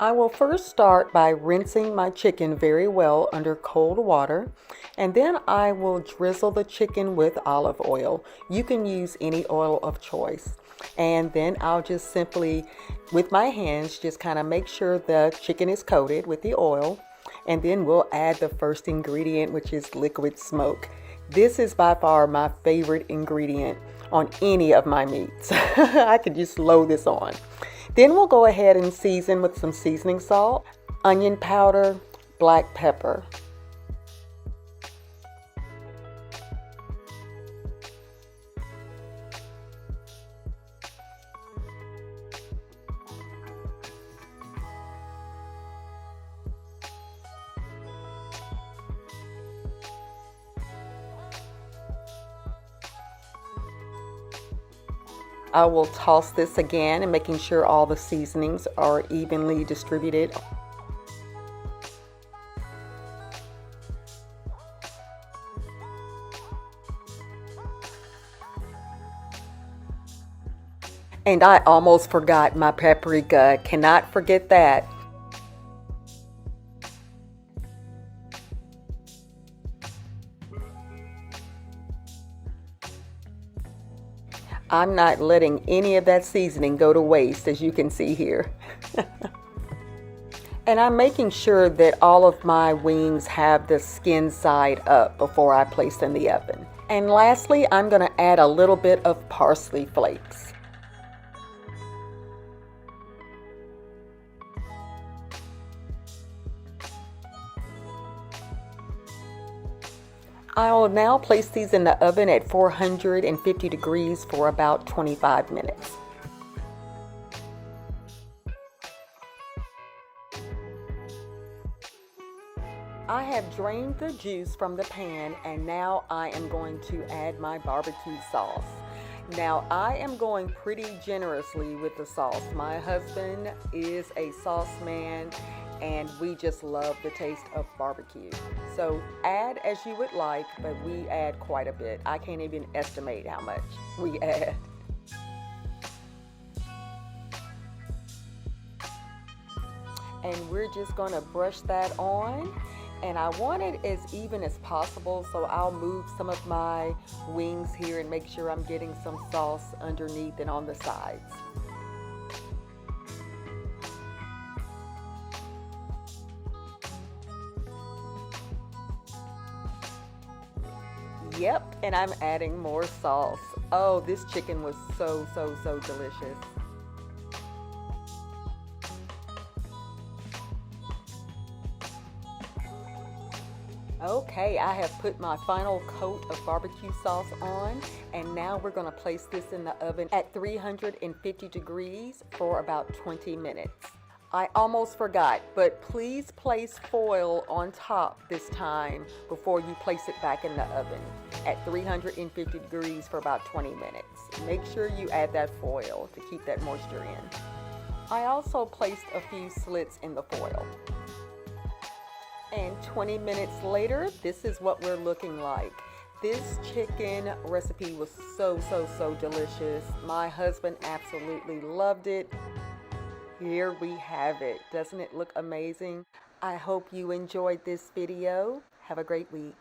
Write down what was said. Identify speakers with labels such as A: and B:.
A: I will first start by rinsing my chicken very well under cold water, and then I will drizzle the chicken with olive oil. You can use any oil of choice. And then I'll just simply, with my hands, just kind of make sure the chicken is coated with the oil. And then we'll add the first ingredient, which is liquid smoke. This is by far my favorite ingredient on any of my meats. I could just load this on. Then we'll go ahead and season with some seasoning salt, onion powder, black pepper. I will toss this again and making sure all the seasonings are evenly distributed. And I almost forgot my paprika. Cannot forget that. I'm not letting any of that seasoning go to waste, as you can see here. And I'm making sure that all of my wings have the skin side up before I place them in the oven. And lastly, I'm going to add a little bit of parsley flakes. I will now place these in the oven at 450 degrees for about 25 minutes. I have drained the juice from the pan, and now I am going to add my barbecue sauce. Now I am going pretty generously with the sauce. My husband is a sauce man, and we just love the taste of barbecue. So add as you would like, but we add quite a bit. I can't even estimate how much we add. And we're just gonna brush that on. And I want it as even as possible, so I'll move some of my wings here and make sure I'm getting some sauce underneath and on the sides. Yep, and I'm adding more sauce. Oh, this chicken was so delicious. Okay, I have put my final coat of barbecue sauce on, and now we're going to place this in the oven at 350 degrees for about 20 minutes. I almost forgot, but please place foil on top this time before you place it back in the oven at 350 degrees for about 20 minutes. Make sure you add that foil to keep that moisture in. I also placed a few slits in the foil. And 20 minutes later, this is what we're looking like. This chicken recipe was so delicious. My husband absolutely loved it. Here we have it. Doesn't it look amazing? I hope you enjoyed this video. Have a great week.